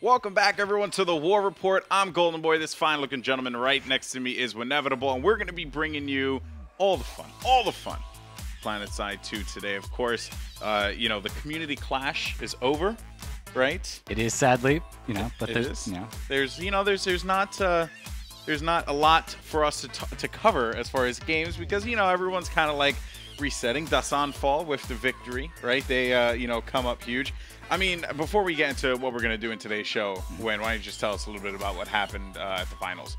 Welcome back, everyone, to the War Report. I'm Golden Boy. This fine-looking gentleman right next to me is Inevitable, and we're going to be bringing you all the fun. PlanetSide 2 today, of course. You know, the community clash is over, right? It is, sadly, but there's not a lot for us to cover as far as games because everyone's kind of like resetting. Dasanfall with the victory, right? They come up huge. I mean, before we get into what we're going to do in today's show, why don't you just tell us a little bit about what happened at the finals?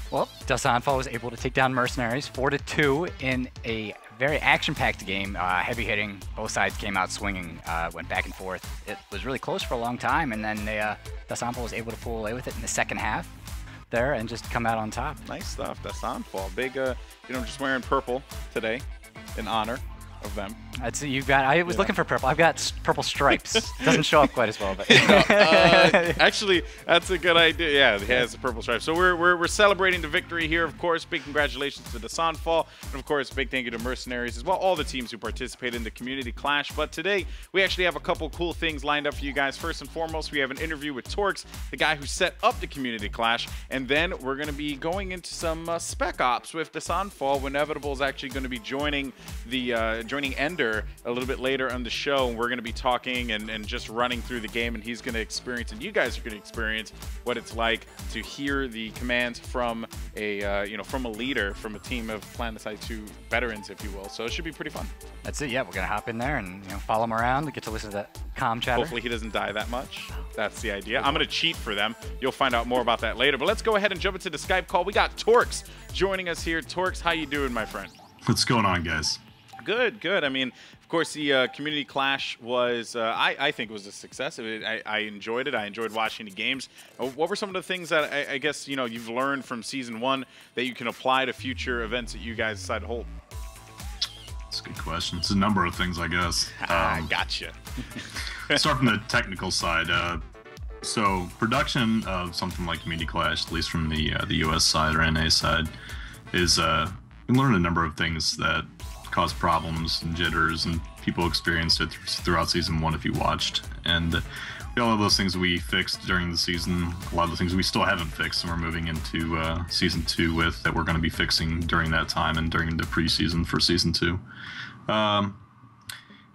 Well, Dasanfall was able to take down Mercenaries 4-2 in a very action-packed game, heavy hitting. Both sides came out swinging, went back and forth. It was really close for a long time, and then Dasanfall was able to pull away with it in the second half there and just come out on top. Nice stuff, Dasanfall. Big, just wearing purple today in honor of them. I was looking for purple. I've got purple stripes. Doesn't show up quite as well, but actually, that's a good idea. Yeah, it has the purple stripes. So we're celebrating the victory here, of course. Big congratulations to Dasanfall, and of course, big thank you to Mercenaries as well. All the teams who participated in the community clash. But today we actually have a couple cool things lined up for you guys. First and foremost, we have an interview with Torx, the guy who set up the community clash, and then we're going to be going into some spec ops with Dasanfall. Inevitable is actually going to be joining Ender a little bit later on the show, and we're going to be talking and just running through the game, and he's going to experience, and you guys are going to experience what it's like to hear the commands from a from a leader, from a team of PlanetSide 2 veterans, if you will. So it should be pretty fun. That's it. Yeah, we're going to hop in there and follow him around and get to listen to that comm chatter. Hopefully he doesn't die that much. That's the idea. I'm going to cheat for them. You'll find out more about that later. But let's go ahead and jump into the Skype call. We got Torx joining us here. Torx, how you doing, my friend? What's going on, guys? Good, good. I mean, of course, the community clash was, I think, was a success. I enjoyed it. I enjoyed watching the games. What were some of the things that I guess you've learned from Season 1 that you can apply to future events that you guys decide to hold? That's a good question. It's a number of things, I guess. Gotcha. Start from the technical side. So production of something like Community Clash, at least from the US side or NA side, is we learned a number of things that cause problems and jitters, and people experienced it throughout Season 1 if you watched. And all of those things we fixed during the season, a lot of the things we still haven't fixed, and we're moving into Season 2 with, that we're going to be fixing during that time and during the preseason for Season 2.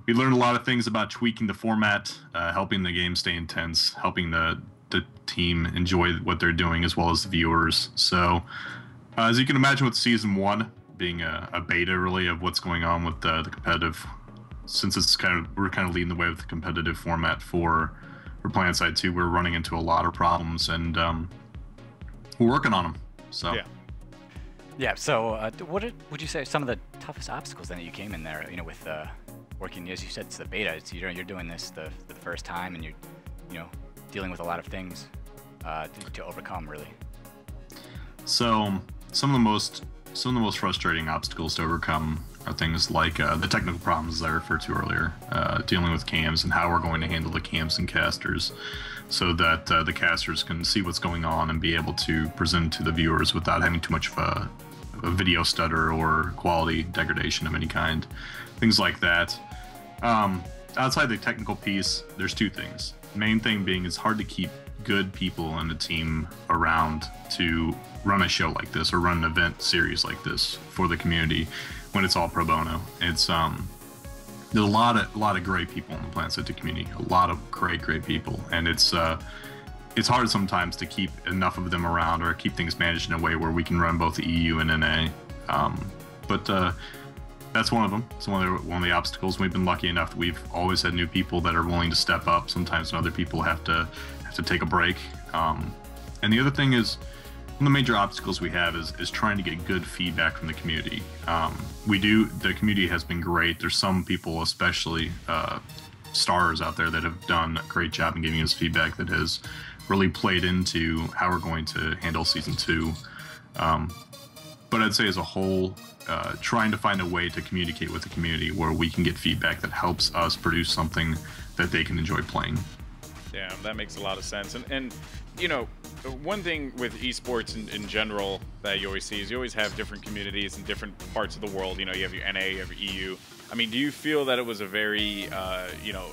We learned a lot of things about tweaking the format, helping the game stay intense, helping the team enjoy what they're doing, as well as the viewers. So as you can imagine, with Season 1 being a beta really of what's going on with the competitive, since it's we're kind of leading the way with the competitive format for PlanetSide 2, we're running into a lot of problems, and we're working on them. So yeah. So what would you say some of the toughest obstacles then that you came in there? With working, as you said, it's the beta. It's, you're doing this the first time, and you're dealing with a lot of things to overcome, really. So some of the most frustrating obstacles to overcome are things like the technical problems that I referred to earlier, dealing with cams and how we're going to handle the cams and casters so that the casters can see what's going on and be able to present to the viewers without having too much of a video stutter or quality degradation of any kind. Things like that. Outside the technical piece, there's two things. The main thing being it's hard to keep good people in the team around to run a show like this or run an event series like this for the community when it's all pro bono. It's there's a lot of great people in the PlanetSide 2 community, a lot of great people, and it's hard sometimes to keep enough of them around or keep things managed in a way where we can run both the EU and NA. But that's one of them. It's one of the obstacles. We've been lucky enough that we've always had new people that are willing to step up. Sometimes when other people have to take a break. And the other thing is, one of the major obstacles we have is trying to get good feedback from the community. The community has been great. There's some people, especially stars out there, that have done a great job in giving us feedback that has really played into how we're going to handle Season 2. But I'd say as a whole, trying to find a way to communicate with the community where we can get feedback that helps us produce something that they can enjoy playing. Yeah, that makes a lot of sense. And one thing with esports in general that you always see is you always have different communities in different parts of the world. You have your NA, you have your EU. I mean, do you feel that it was a very,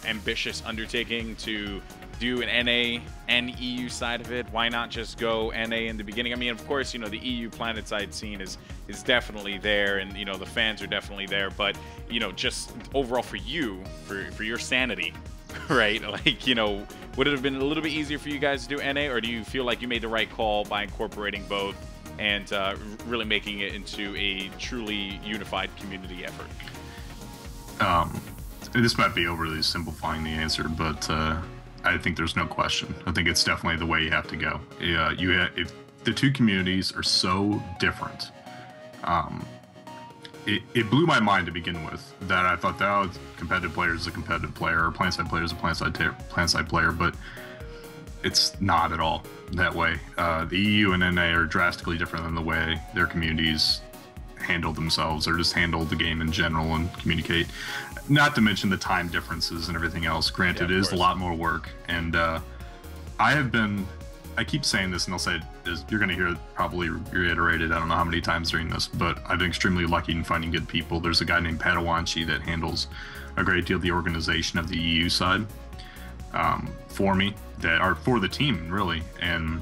ambitious undertaking to do an NA and EU side of it? Why not just go NA in the beginning? I mean, of course, you know, the EU planet side scene is definitely there, and you know, the fans are definitely there, but you know, just overall for you, for your sanity, right? Like, you know, would it have been a little bit easier for you guys to do NA, or do you feel like you made the right call by incorporating both and really making it into a truly unified community effort? This might be overly simplifying the answer, but I think there's no question. I think it's definitely the way you have to go. Yeah, if the two communities are so different, it blew my mind to begin with that I thought that competitive player is a competitive player, or plant side player is a plant side player, but it's not at all that way. The EU and NA are drastically different than the way their communities handle themselves, or just handle the game in general and communicate. Not to mention the time differences and everything else. Granted, it is a lot more work, and I keep saying this, and I'll say it, you're going to hear it probably reiterated I don't know how many times during this, but I've been extremely lucky in finding good people. There's a guy named Padawanchi that handles a great deal of the organization of the EU side for me, that are for the team, really, and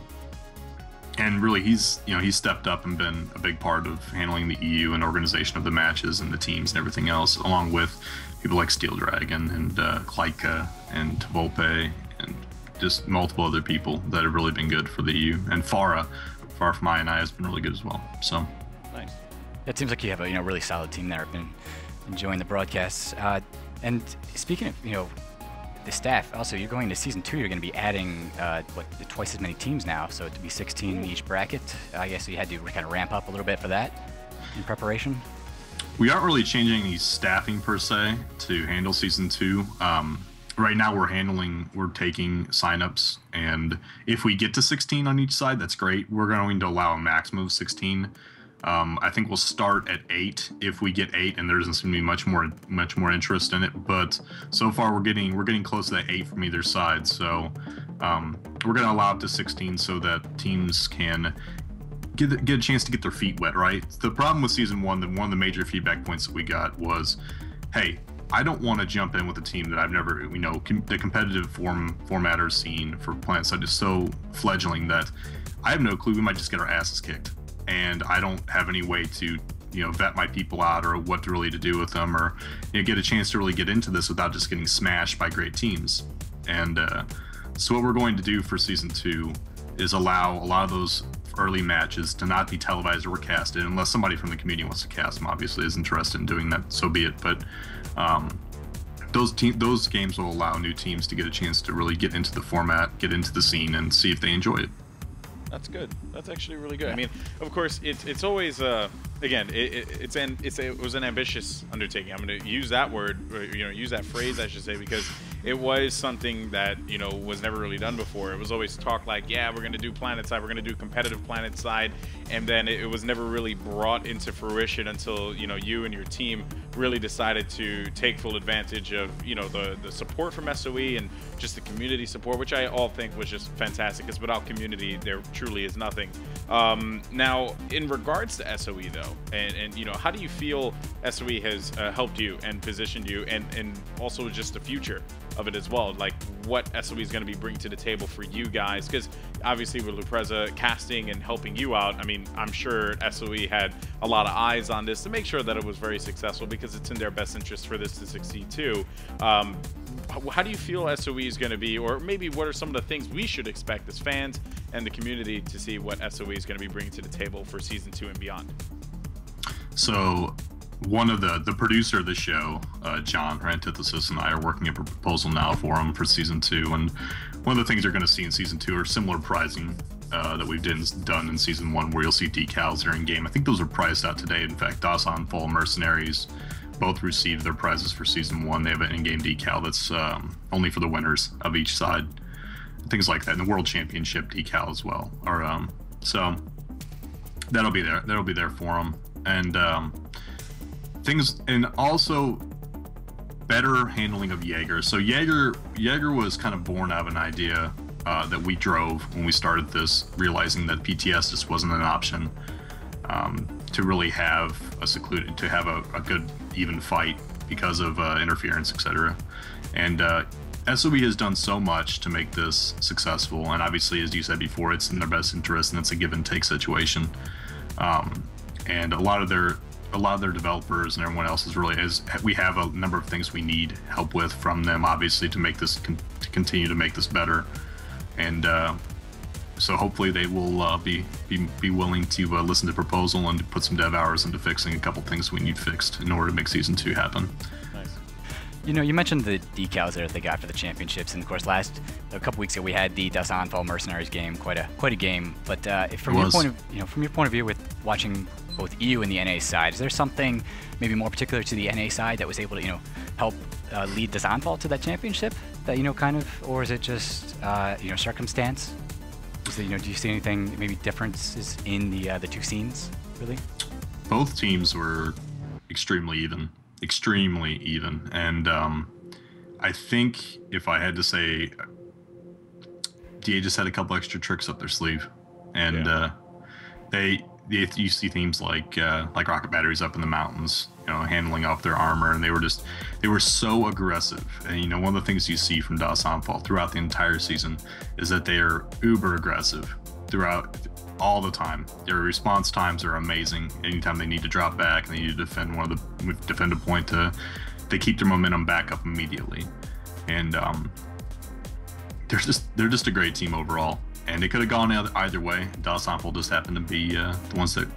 really he's stepped up and been a big part of handling the EU and organization of the matches and the teams and everything else, along with people like Steel Dragon and Kleika and Volpe and just multiple other people that have really been good for the EU. And Far From I has been really good as well. So nice. It seems like you have a really solid team there. I've been enjoying the broadcasts. And speaking of the staff, also you're going to season 2. You're going to be adding twice as many teams now, so to be 16 in each bracket. I guess you had to kind of ramp up a little bit for that in preparation. We aren't really changing any staffing per se to handle season 2. Right now we're taking signups, and if we get to 16 on each side, that's great. We're going to allow a maximum of 16. I think we'll start at 8 if we get 8, and there doesn't seem to be much more interest in it. But so far we're getting close to that 8 from either side. So we're going to allow up to 16 so that teams can get a chance to get their feet wet. Right. The problem with season 1, one of the major feedback points that we got was, hey, I don't want to jump in with a team that I've never, the competitive formatter scene for Planet Side is so fledgling that I have no clue. We might just get our asses kicked, and I don't have any way to, vet my people out, or what to do with them, or get a chance to really get into this without just getting smashed by great teams. And so what we're going to do for season 2 is allow a lot of those early matches to not be televised or casted, unless somebody from the community wants to cast them, obviously is interested in doing that, so be it. But those games will allow new teams to get a chance to really get into the format, get into the scene, and see if they enjoy it. That's good. That's actually really good. I mean, of course, it's always again, it was an ambitious undertaking. I'm going to use that word, or, use that phrase, I should say, because it was something that was never really done before. It was always talk like, yeah, we're going to do planet side, we're going to do competitive planet side, and then it was never really brought into fruition until you and your team really decided to take full advantage of the support from SOE and just the community support, which I all think was just fantastic, because without community there truly is nothing. Now, in regards to SOE though, and how do you feel SOE has helped you and positioned you, and also just the future of it as well, like what SOE is going to be bringing to the table for you guys? Because obviously with Lupreza casting and helping you out, I mean, I'm sure SOE had a lot of eyes on this to make sure that it was very successful, because it's in their best interest for this to succeed too. How do you feel SOE is going to be, or maybe what are some of the things we should expect as fans and the community to see what SOE is going to be bringing to the table for season 2 and beyond? So one of the producer of the show, John, her antithesis, and I are working a proposal now for him for season 2, and one of the things you're going to see in season 2 are similar prizing that we've done in season 1, where you'll see decals during game. I think those are priced out today. In fact, Dasan Fall Mercenaries both received their prizes for season 1. They have an in-game decal that's only for the winners of each side, things like that, and the World Championship decal as well. Or so that'll be there. That'll be there for them, and things, and also better handling of Jaeger. So Jaeger was kind of born out of an idea that we drove when we started this, realizing that PTS just wasn't an option to really have a good even fight because of interference, etc. And SOE has done so much to make this successful, and obviously, as you said before, it's in their best interest, and it's a give and take situation. And a lot of their developers and everyone else we have a number of things we need help with from them, obviously, to make this to continue to make this better. And so hopefully they will be willing to listen to the proposal and put some dev hours into fixing a couple things we need fixed in order to make Season 2 happen. Nice. You know, you mentioned the decals there that they got for the championships, and of course, a couple weeks ago we had the Dasanfall Mercenaries game, quite a game. But from your point of view, with watching both EU and the NA side, is there something maybe more particular to the NA side that was able to help lead Dasanfall to that championship? That or is it just circumstance? Do you see anything, maybe differences in the two scenes, really? Both teams were extremely even, and I think if I had to say, DA just had a couple extra tricks up their sleeve, and you see themes like rocket batteries up in the mountains, handling off their armor, and they were so aggressive. And one of the things you see from Dasanfall throughout the entire season is that they are uber aggressive throughout all the time. Their response times are amazing. Anytime they need to drop back and they need to defend a point, they keep their momentum back up immediately. And they're just a great team overall. And it could have gone either way. Dasanfall just happened to be the ones that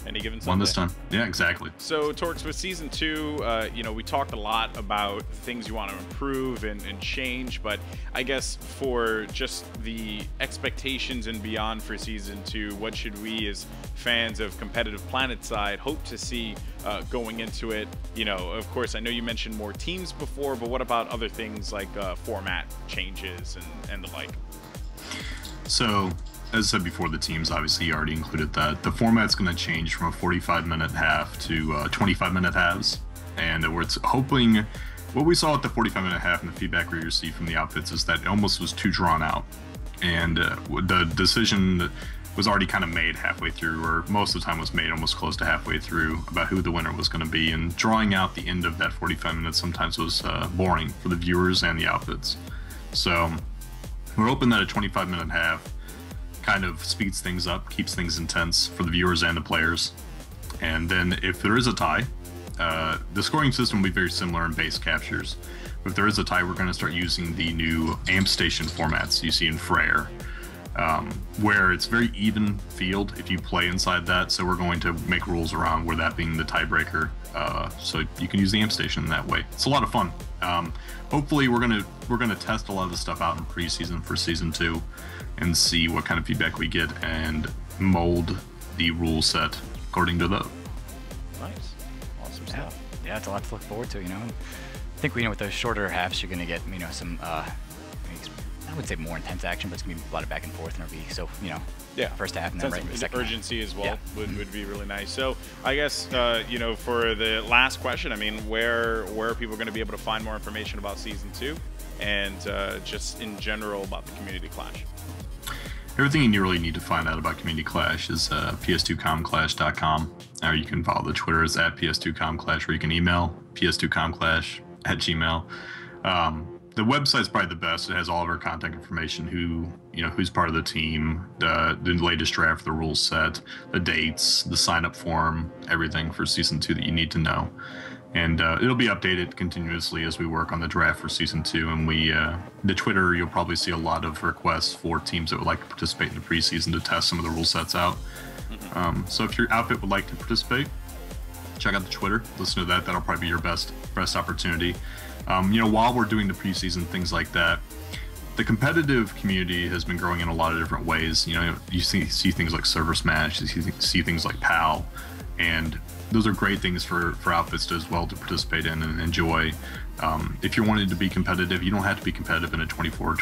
Any given Sunday. won this time. Yeah, exactly. So, Torx, with Season 2, we talked a lot about things you want to improve and change, but I guess for just the expectations and beyond for Season 2, what should we as fans of Competitive Planet side hope to see going into it? Of course, I know you mentioned more teams before, but what about other things like format changes and the like? So, as I said before, the teams, obviously you already included that. The format's going to change from a 45-minute half to 25-minute halves. And we're hoping, what we saw at the 45-minute half and the feedback we received from the outfits is that it almost was too drawn out. And the decision was already kind of made halfway through, or most of the time was made almost close to halfway through, about who the winner was going to be. And drawing out the end of that 45 minutes sometimes was boring for the viewers and the outfits. So we're hoping that a 25-minute half kind of speeds things up, keeps things intense for the viewers and the players. And then if there is a tie, the scoring system will be very similar in base captures. If there is a tie, we're going to start using the new amp station formats you see in Freyr, where it's very even field if you play inside that. So we're going to make rules around where that being the tiebreaker, so you can use the amp station in that way. It's a lot of fun. Hopefully we're gonna test a lot of the stuff out in preseason for Season 2 and see what kind of feedback we get and mold the rule set according to that. Nice. Awesome stuff. Yeah, it's a lot to look forward to, I think with those shorter halves, you're going to get, some, I would say more intense action, but it's going to be a lot of back and forth, and it'll be so, first half and then right in the second urgency half. as well would be really nice. So I guess, for the last question, where are people going to be able to find more information about Season 2 and just in general about the Community Clash? Everything you really need to find out about Community Clash is ps2comclash.com, or you can follow the Twitter is @ps2comclash, or you can email ps2comclash@gmail. The website's probably the best. It has all of our contact information, who's part of the team, the latest draft, the rules set, the dates, the sign-up form, everything for Season 2 that you need to know. And it'll be updated continuously as we work on the draft for Season 2. And the Twitter, you'll probably see a lot of requests for teams that would like to participate in the preseason to test some of the rule sets out. So if your outfit would like to participate, check out the Twitter, listen to that. That'll probably be your best opportunity. While we're doing the preseason, things like that, the competitive community has been growing in a lot of different ways. You see things like Server Smash, you see things like PAL, and those are great things for outfits as well to participate in and enjoy. If you're wanting to be competitive, you don't have to be competitive in a 24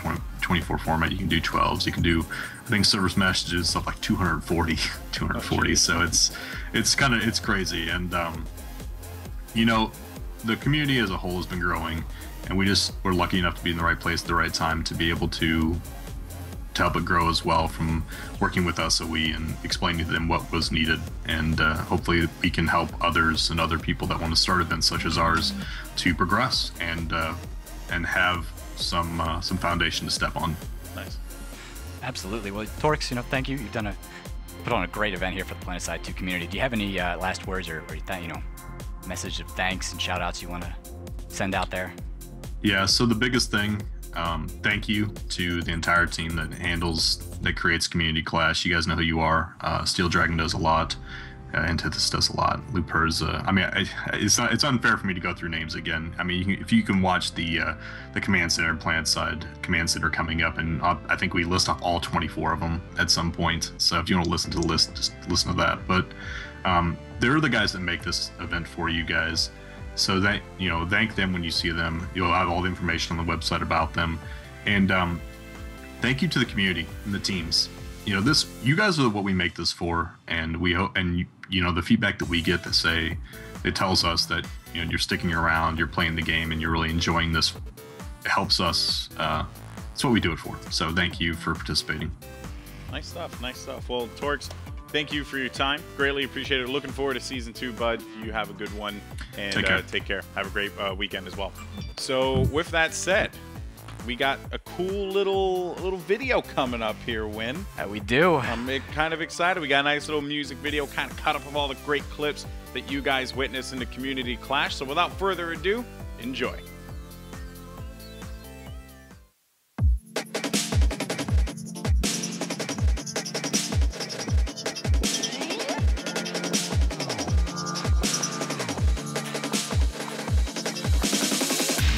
format. You can do 12s. You can do, I think Server Smash does stuff like 240. So it's crazy. And the community as a whole has been growing, and we're lucky enough to be in the right place at the right time to be able to help it grow as well, from working with SOE and explaining to them what was needed. And hopefully we can help others and other people that want to start events such as ours to progress and have some foundation to step on. Nice. Absolutely. Well, Torx, thank you. You've put on a great event here for the PlanetSide 2 community. Do you have any last words or message of thanks and shout outs you want to send out there? Yeah, so the biggest thing, thank you to the entire team that creates Community Clash. You guys know who you are. Steel Dragon does a lot. Antithesis does a lot. Loopers. It's unfair for me to go through names again. I mean, if you can watch the Command Center, PlanetSide Command Center coming up, and I think we list off all 24 of them at some point. So if you want to listen to the list, just listen to that. But they're the guys that make this event for you guys. So that thank them when you see them. You'll have all the information on the website about them, and thank you to the community and the teams. You guys are what we make this for, and we hope, and the feedback that we get it tells us that you're sticking around, you're playing the game, and you're really enjoying this. It helps us. It's what we do it for. So thank you for participating. Nice stuff. Nice stuff. Well, Torx, thank you for your time. Greatly appreciate it. Looking forward to season 2, bud. You have a good one, and take care. Have a great weekend as well. So with that said, we got a cool little video coming up here, Win. We do. I'm kind of excited. We got a nice little music video, kind of cut up of all the great clips that you guys witnessed in the Community Clash. So without further ado, enjoy.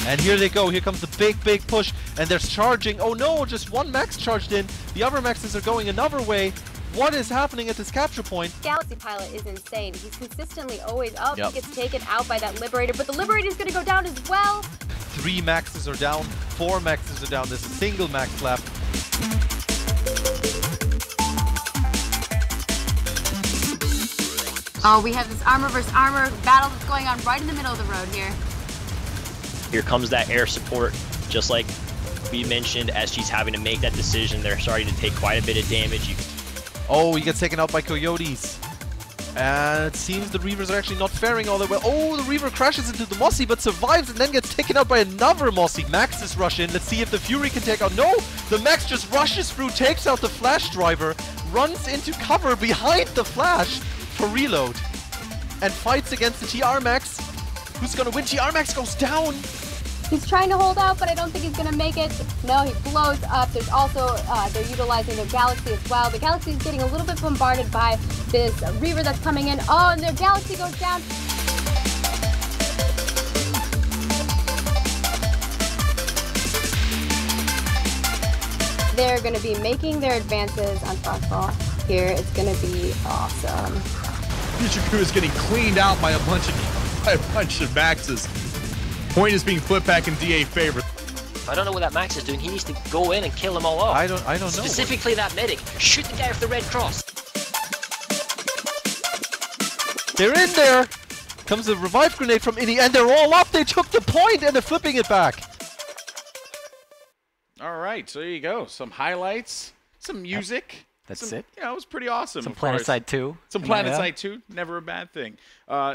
And here they go. Here comes the big push. And they're charging. Oh no, just one max charged in. The other maxes are going another way. What is happening at this capture point? Galaxy Pilot is insane. He's consistently always up. Yep. He gets taken out by that Liberator, but the Liberator is going to go down as well. 3 maxes are down. 4 maxes are down. There's a single max left. Oh, we have this armor versus armor battle that's going on right in the middle of the road here. Here comes that air support, just like we mentioned, as she's having to make that decision. They're starting to take quite a bit of damage. Oh, he gets taken out by Coyotes. And it seems the Reavers are actually not faring all that well. Oh, the Reaver crashes into the Mossy, but survives and then gets taken out by another Mossy. Maxes rush in. Let's see if the Fury can take out. No! The Max just rushes through, takes out the Flash driver, runs into cover behind the Flash for reload, and fights against the TR Max. Who's gonna win? TR Max goes down! He's trying to hold out, but I don't think he's going to make it. No, he blows up. There's also, they're utilizing their Galaxy as well. The Galaxy is getting a little bit bombarded by this Reaver that's coming in. Oh, and their Galaxy goes down. They're going to be making their advances on Frostfall here. It's going to be awesome. Future Crew is getting cleaned out by a bunch of maxes. Point is being flipped back in DA favor. I don't know what that Max is doing. He needs to go in and kill them all off. I don't know. Specifically that medic. Shoot the guy with the red cross. They're in there. Comes a revive grenade from Indy, and they're all up. They took the point, and they're flipping it back. All right, so there you go. Some highlights, some music. That's it. Yeah, it was pretty awesome. Some PlanetSide 2. Some PlanetSide 2, never a bad thing.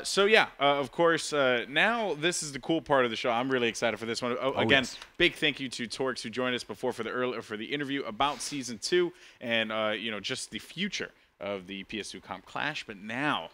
So yeah, of course, now this is the cool part of the show. I'm really excited for this one. Again, yes. Big thank you to Torx who joined us before for the interview about season 2 and just the future of the PS2 Comp Clash. But now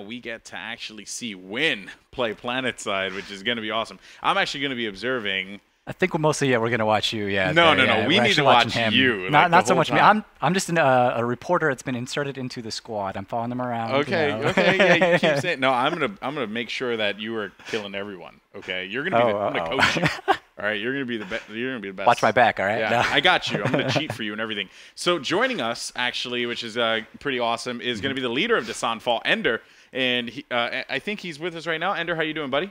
we get to actually see Win play PlanetSide, which is going to be awesome. I'm actually going to be observing. I think mostly, we're going to watch you, yeah. No. We need to watch you. Not so much me. I'm just a reporter that's been inserted into the squad. I'm following them around. Okay, yeah, you keep saying. No, I'm gonna make sure that you are killing everyone. Okay, you're gonna be. I'm gonna coach you. All right, you're gonna be the best. You're gonna be the best. Watch my back, all right? Yeah, no. I got you. I'm gonna cheat for you and everything. So joining us, actually, which is pretty awesome, is gonna be the leader of Dasanfall, Ender, and I think he's with us right now. Ender, how you doing, buddy?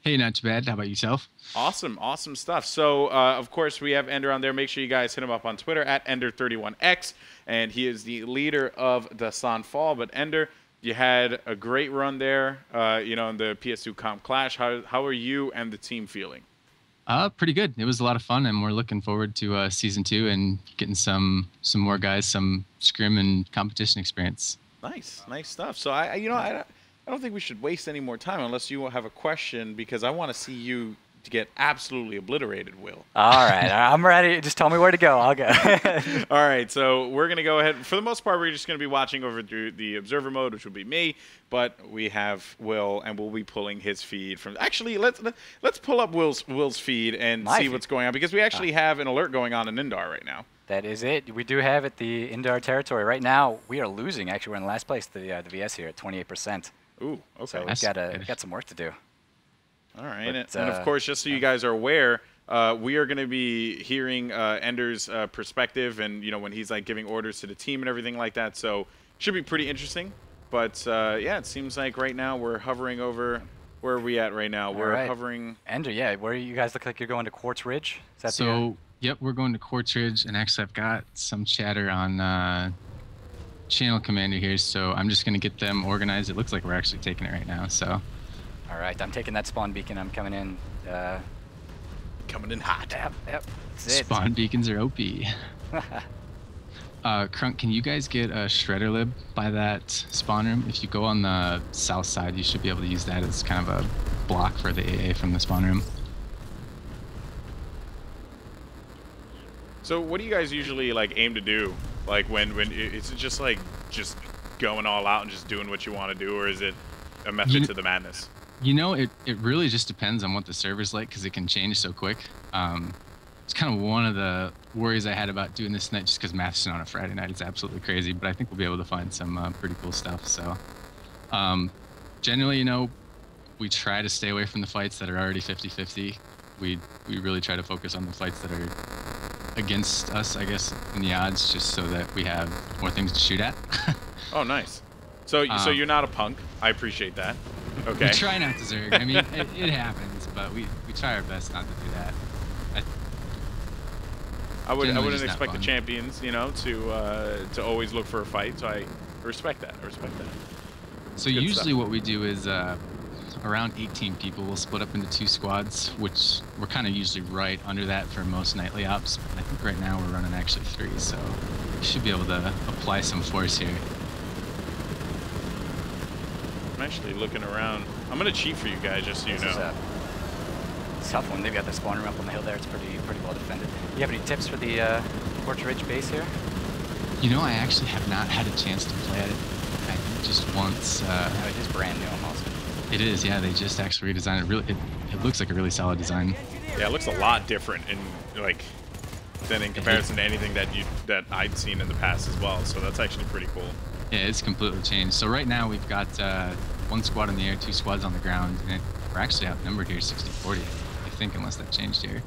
Hey, not too bad. How about yourself? Awesome stuff. So, of course, we have Ender on there. Make sure you guys hit him up on Twitter at Ender31X, and he is the leader of Dasanfall. But Ender, you had a great run there, in the PS2 Comp Clash. How are you and the team feeling? Pretty good. It was a lot of fun, and we're looking forward to season 2 and getting some more guys, some scrim and competition experience. Nice stuff. So I don't think we should waste any more time unless you have a question, because I want to see you to get absolutely obliterated, Will. All right, I'm ready. Just tell me where to go. I'll go. All right, so we're going to go ahead. For the most part, we're just going to be watching over through the observer mode, which will be me. But we have Will, and we'll be pulling his feed from. Actually, let's pull up Will's feed and see what's going on, because we actually have an alert going on in Indar right now. That is it. We do have it, the Indar territory. Right now, we are losing. Actually, we're in last place, the VS here at 28%. Ooh, okay. So we've got some work to do. All right, But, and of course, just so you guys are aware, we are going to be hearing Ender's perspective, and when he's like giving orders to the team and everything like that. So should be pretty interesting. But yeah, it seems like right now we're hovering over. Where are we at right now? We're hovering. Ender, yeah. Where you guys look like you're going to Quartz Ridge? Is that so? Yep, we're going to Quartz Ridge, and actually, I've got some chatter on Channel Commander here, so I'm just going to get them organized. It looks like we're actually taking it right now. So. All right, I'm taking that spawn beacon. I'm coming in. Coming in hot. Yep. Spawn beacons are OP. Crunk, can you guys get a shredder lib by that spawn room? If you go on the south side, you should be able to use that as kind of a block for the AA from the spawn room. So what do you guys usually like aim to do? Like when it's just like going all out and just doing what you want to do, or is it a method to the madness? It really just depends on what the server's like, because it can change so quick. It's kind of one of the worries I had about doing this tonight, just because Matheson on a Friday night is absolutely crazy, but I think we'll be able to find some pretty cool stuff. So generally, we try to stay away from the fights that are already 50-50. We really try to focus on the fights that are against us, I guess, in the odds, just so that we have more things to shoot at. Oh, nice. So you're not a punk. I appreciate that. Okay. We try not to zerg. I mean, it happens, but we try our best not to do that. I wouldn't expect the champions, to always look for a fight. So I respect that. So usually what we do is around 18 people will split up into 2 squads, which we're kind of usually right under that for most nightly ops. But I think right now we're running actually 3, so we should be able to apply some force here. I'm actually looking around. I'm gonna cheat for you guys, just so you know. It's a tough one. They've got the spawn room up on the hill there. It's pretty well defended. Do you have any tips for the Quartz Ridge base here? I actually have not had a chance to play at it. I think just once. It is brand new almost. It is, yeah. They just actually redesigned it. It looks like a really solid design. Yeah, it looks a lot different than in comparison to anything that I'd seen in the past as well. So that's actually pretty cool. Yeah, it's completely changed. So right now we've got 1 squad in the air, 2 squads on the ground, and we're actually outnumbered here 60-40, I think, unless that changed here.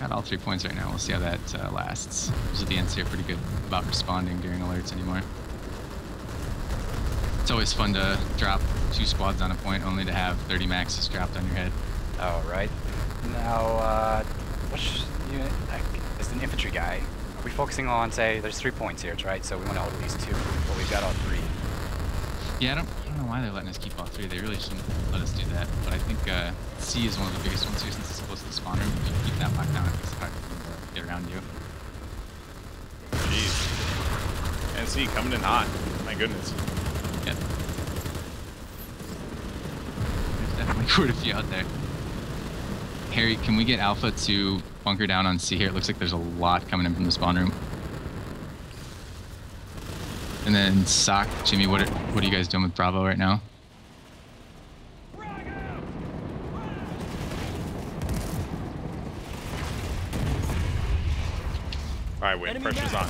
Got all 3 points right now. We'll see how that lasts. Usually the NC are pretty good about responding during alerts anymore. It's always fun to drop 2 squads on a point only to have 30 maxes dropped on your head. Oh, right. Now, which unit is an infantry guy? Are we focusing on, say, there's 3 points here, right? So we want to hold at least 2. Well, we've got all 3. Yeah, I don't know why they're letting us keep all 3. They really shouldn't let us do that. But I think C is one of the biggest ones here, since it's close to the spawn room. If you keep that locked down, it makes it hard to get around you. Jeez. And C coming in hot. My goodness. Yep. There's definitely quite a few out there. Harry, can we get Alpha to bunker down on C here? It looks like there's a lot coming in from the spawn room. And then Sock, Jimmy, what are you guys doing with Bravo right now? All right, Win, pressure's on.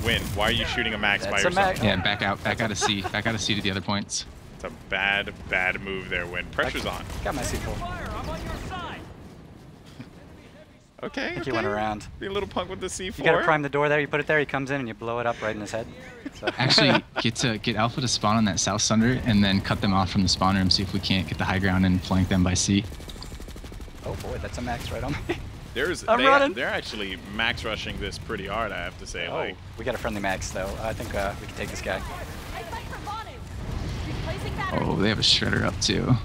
Win, why are you shooting a max by yourself? Yeah, back out of C. Back out of C to the other points. It's a bad move there, Win. Pressure's on. Got my C4. Okay, I think he went around. Be a little punk with the C4. You gotta prime the door there. You put it there. He comes in and you blow it up right in his head. So. Actually, get Alpha to spawn on that south sunder and then cut them off from the spawn room. See if we can't get the high ground and flank them by C. Oh boy, that's a max right on me. They're actually max rushing this pretty hard, I have to say. Oh, we got a friendly max though. I think we can take this guy. Oh, they have a shredder up too.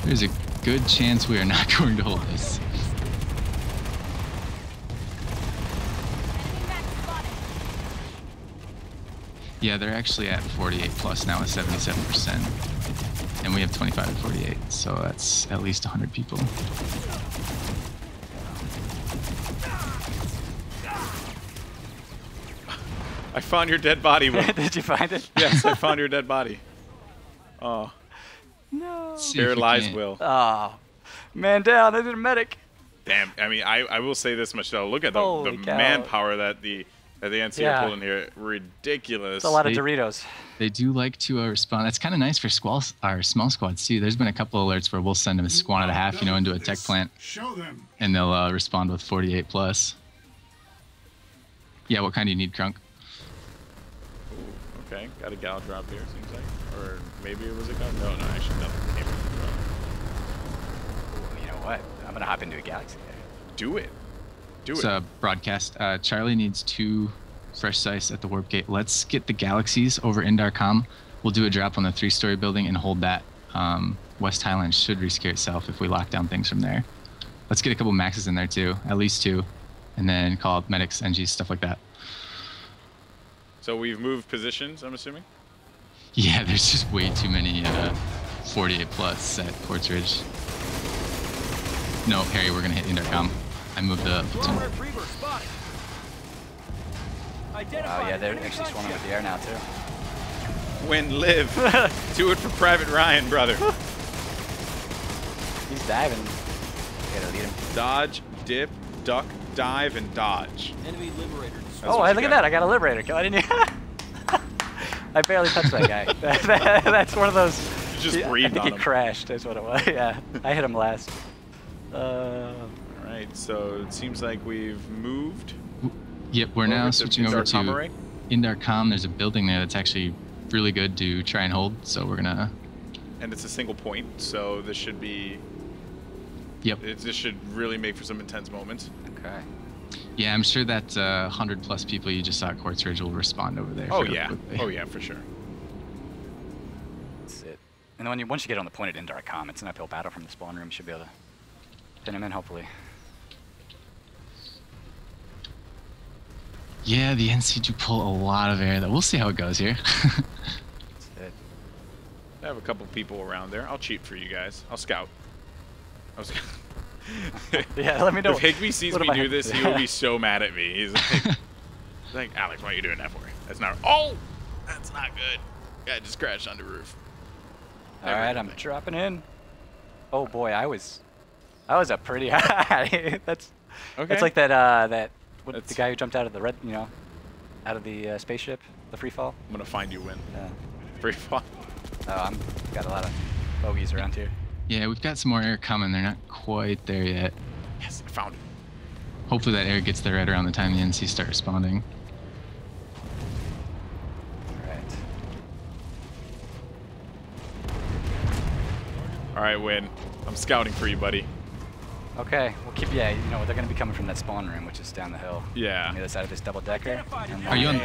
There's a good chance we are not going to hold this. Yeah, they're actually at 48 plus now with 77%. And we have 25 and 48, so that's at least 100 people. I found your dead body, Will. Did you find it? Yes, I found your dead body. Oh. No. There lies Will. Oh. Man down, I did a medic. Damn, I mean, I will say this much though. Look at the Holy cow. manpower that the NC are pulling here. Ridiculous. It's a lot of Doritos. They do like to respond. That's kind of nice for our small squads too. There's been a couple alerts where we'll send them a squad and a half, you know, into a tech plant, and they'll respond with 48 plus. Yeah, what kind do you need, Crunk? Ooh, okay, got a gal drop here, seems like. Or maybe it was a gun. No, actually nothing came from the drop. Ooh, you know what? I'm gonna hop into a Galaxy there. Do it. Do It's it. a broadcast. Charlie needs 2 fresh sites at the warp gate. Let's get the Galaxies over Indarcom. We'll do a drop on the 3-story building and hold that. West Highlands should rescare itself if we lock down things from there. Let's get a couple maxes in there too, at least 2, and then call up medics, NGs, stuff like that. So we've moved positions, I'm assuming? Yeah, there's just way too many 48 plus at Quartz Ridge. No, Harry, we're gonna hit Indarcom. I moved the platoon. Wow, yeah, they're actually swarming with the air now too. Win, live. Do it for Private Ryan, brother. He's diving. Gotta lead him. Dodge, dip, duck, dive, and dodge. Enemy liberator. Oh, hey, look at that! I got a liberator kill. I didn't. I barely touched that guy. That's one of those. You just breathed on he him. crashed. Is what it was. Yeah, I hit him last. All right, so it seems like we've moved. Yep, we're now switching over to Indarcom. Indarcom. There's a building there that's actually really good to try and hold, so we're gonna. And it's a single point, so this should be. Yep. This should really make for some intense moments. Okay. Yeah, I'm sure that 100 plus people you just saw at Quartz Ridge will respond over there. Oh fairly yeah. quickly. Oh yeah, for sure. That's it. And then once you get on the point at Indarcom, it's an uphill battle from the spawn room. You should be able to pin him in, hopefully. Yeah, the NC do pull a lot of air. Though we'll see how it goes here. That's it. I have a couple people around there. I'll cheat for you guys. I'll scout. Yeah, let me know. If Higby sees What me am I- do this, he will be so mad at me. He's like, Alex, why are you doing that for? That's not. Oh, that's not good. Guy just crashed on the roof. All right, I'm dropping in. Oh boy, I was up pretty high. That's Okay. That's like that the guy who jumped out of the out of the spaceship, the free fall. I'm gonna find you, Win. Yeah. Free fall. Oh, I'm got a lot of bogeys around here. Yeah, we've got some more air coming. They're not quite there yet. Yes, I found it. Hopefully that air gets there right around the time the NC start responding. All right. All right, Win. I'm scouting for you, buddy. Okay, we'll keep. Yeah, you know they're gonna be coming from that spawn room, which is down the hill. Yeah. On the other side of this double decker. Are you on?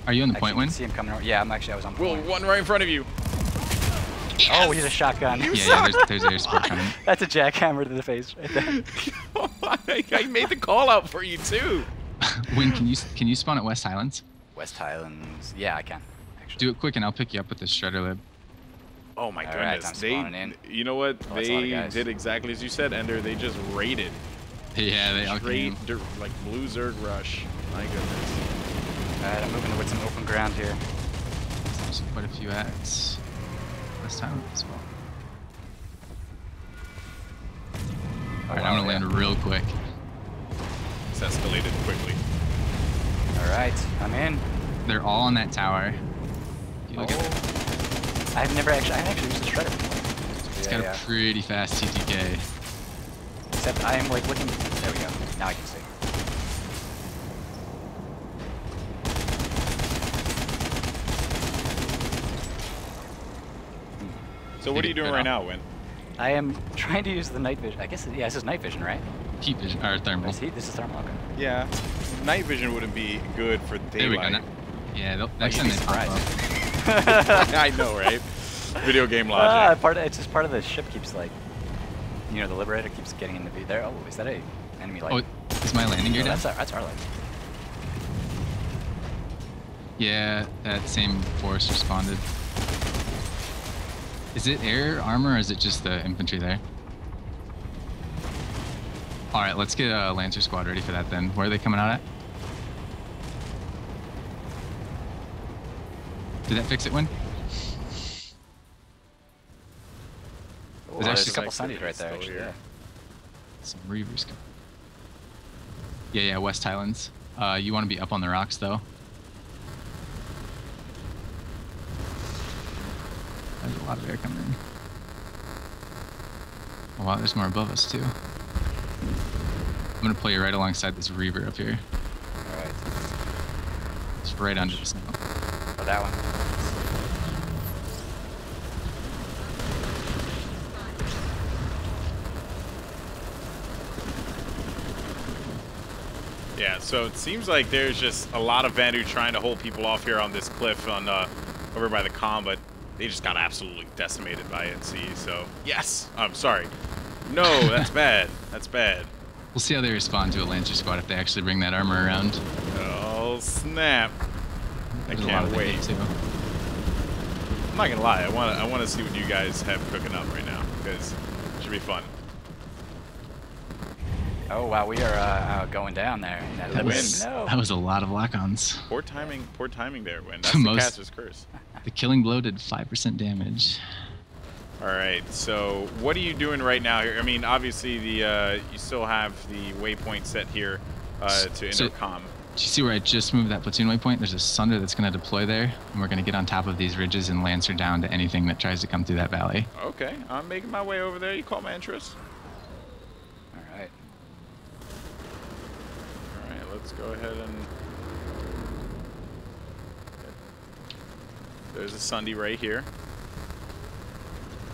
Are you on the point, Win? See him coming over. Yeah, I was on Will, point. one right in front of you. Oh, he's a shotgun. Yeah, there's air support coming. That's a jackhammer to the face right there. I made the call out for you too. Win, can you spawn at West Highlands? West Highlands. Yeah, I can. Actually. Do it quick and I'll pick you up with the shredder lib. Oh my All right, goodness. I'm spawning in. You know what? Oh, that's a lot of They guys. did exactly as you said, Ender. They just raided. Yeah, they all came. Straight, like Blue Zerg Rush. My goodness. All right, I'm moving towards some open ground here. There's quite a few at West Highlands as well. Alright, I'm gonna land real quick. It's escalated quickly. All right, I'm in. They're all on that tower. You look at it. I haven't actually used the shredder before. It's got a pretty fast TTK. Except I am like looking. There we go. Now I can see. So what are you doing right now, Win? I am trying to use the night vision. I guess yeah, this is night vision, right? Heat vision, or thermal. This is thermal. Okay. Yeah. Night vision wouldn't be good for daylight. There we go. Yeah, next you'd time be they pop surprised. up. I know, right? Video game logic. It's just part of the ship keeps like, you know, the Liberator keeps getting in the view there. Oh, is that a enemy light? Oh, is my landing gear No, down? that's our light. Yeah, that same force responded. Is it air armor or is it just the infantry there? All right, let's get a Lancer squad ready for that then. Where are they coming out at? Did that fix it, Win? There's actually a couple Sundays right there, actually. Yeah. Some Reavers. Yeah, West Highlands. You want to be up on the rocks, though. There's a lot of air coming in. Oh, wow, there's more above us, too. I'm going to play you right alongside this Reaver up here. Alright. It's right under the snow. Oh, that one. Yeah, so it seems like there's just a lot of Vandu trying to hold people off here on this cliff on over by the comm, but they just got absolutely decimated by NC. So yes, I'm sorry. No, that's bad. That's bad. We'll see how they respond to a Lancer squad if they actually bring that armor around. Oh snap! I There's can't wait. Too. I'm not gonna lie. I want to see what you guys have cooking up right now because it should be fun. Oh wow, we are going down there. That was a lot of lock-ons. Poor timing there, Win. That's the caster's curse. The killing blow did 5% damage. All right, so what are you doing right now here? I mean, obviously the you still have the waypoint set here to intercom. Do you see where I just moved that platoon waypoint? There's a Sunder that's going to deploy there, and we're going to get on top of these ridges and Lancer down to anything that tries to come through that valley. Okay, I'm making my way over there. You caught my interest. All right. All right, let's go ahead and... There's a Sunday right here.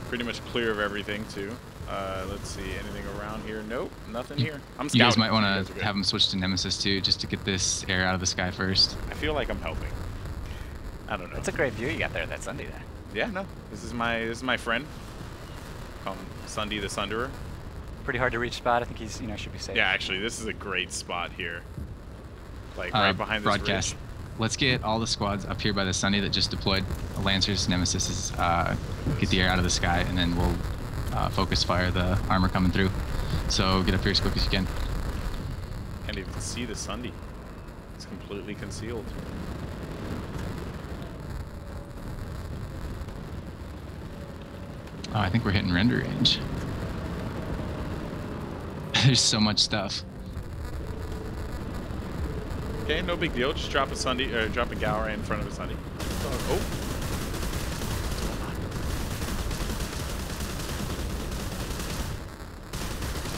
Pretty much clear of everything, too. Let's see, anything around here? Nope, nothing here. I'm scouting. You guys might want to have them switch to Nemesis, too, just to get this air out of the sky first. I feel like I'm helping. I don't know. That's a great view you got there, that Sunday there. Yeah, no. This is my friend. Call him Sunday the Sunderer. Pretty hard to reach spot. I think he's, should be safe. Yeah, actually, this is a great spot here. Like, right behind this broadcast. ridge. Let's get all the squads up here by the Sunday that just deployed. Lancers, Nemesis is get the air out of the sky, and then we'll focus fire the armor coming through. So get up here as quick as you can. Can't even see the Sunday. It's completely concealed. Oh, I think we're hitting render range. There's so much stuff. Okay, no big deal. Just drop a Sunday, or drop a gal right in front of a Sunday. Oh.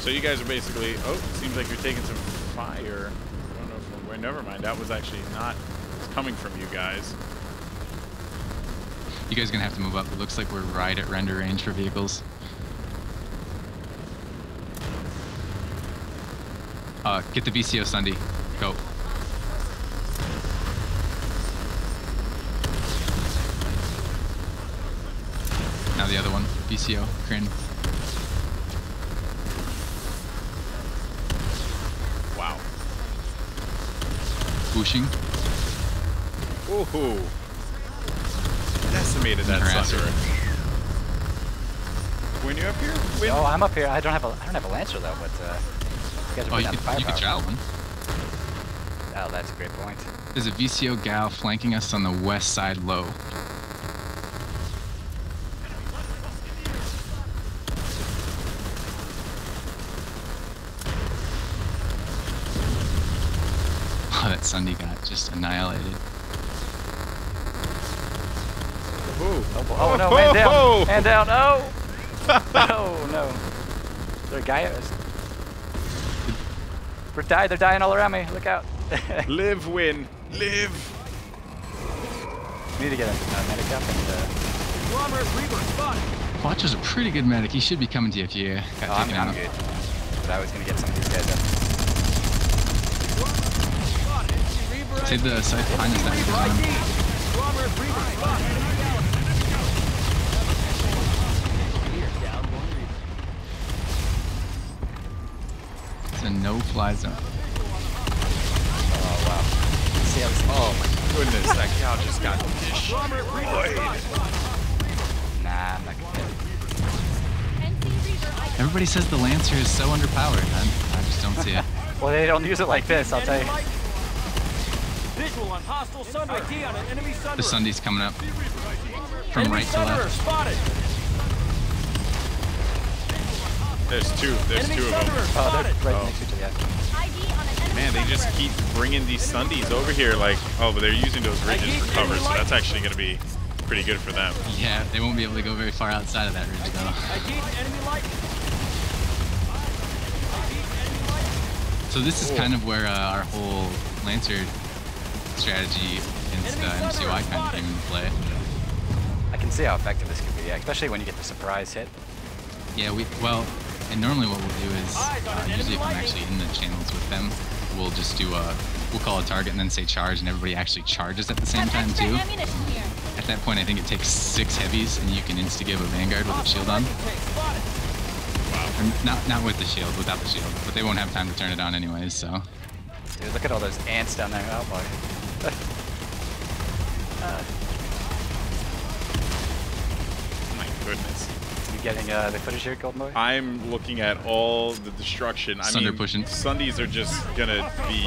So you guys are basically, it seems like you're taking some fire. I don't know from where, never mind. That was actually not coming from you guys. You guys are gonna have to move up. It looks like we're right at render range for vehicles. Get the VCO Sunday. Go. Now the other one, VCO, Crin. Wow. Whooshing. Woohoo. Decimated that Sunderer. When you up here? Win? Oh, I'm up here. I don't have a Lancer though, but you guys are putting out the firepower. You could chow one. Oh, that's a great point. There's a VCO gal flanking us on the west side low. Oh, that Sunday got just annihilated. Oh no, man down! Man down! Oh! Oh no! Is there a guy? They're dying all around me. Look out! Live, Win. Live! We need to get a medic up and... Quattro's a pretty good medic. He should be coming to you if you got taken out. I'm good. But I was going to get some of these guys up. Save the side behind us. It's a no-fly zone. Oh, wow. See how this... Oh, my goodness. That cow just got destroyed. Nah, Nah, I'm not gonna get it. Everybody says the Lancer is so underpowered. I just don't see it. Well, they don't use it like this, I'll tell you. Visual on hostile Sunder ID on an enemy Sunderer. The Sundy's coming up from Enemy right to Sunderer left. spotted. There's two of them. Oh, they're right next to each other. Man, they just keep bringing these Sundies over here like, oh, but they're using those ridges for cover, so that's actually going to be pretty good for them. Yeah, they won't be able to go very far outside of that ridge, though. So this is kind of where our whole Lancer strategy against MCY kind of came into play. I can see how effective this could be, yeah, especially when you get the surprise hit. Yeah, and normally what we'll do is, usually if I'm actually in the channels with them, we'll just do we'll call a target and then say charge, and everybody actually charges at the same time too. At that point, I think it takes 6 heavies, and you can insta-give a Vanguard with a shield on. Wow. Or not with the shield, without the shield, but they won't have time to turn it on anyways, so. Dude, look at all those ants down there. Oh boy. My goodness. You getting the footage here, Golden Boy? I'm looking at all the destruction. I mean, pushing. Sundies are just gonna be.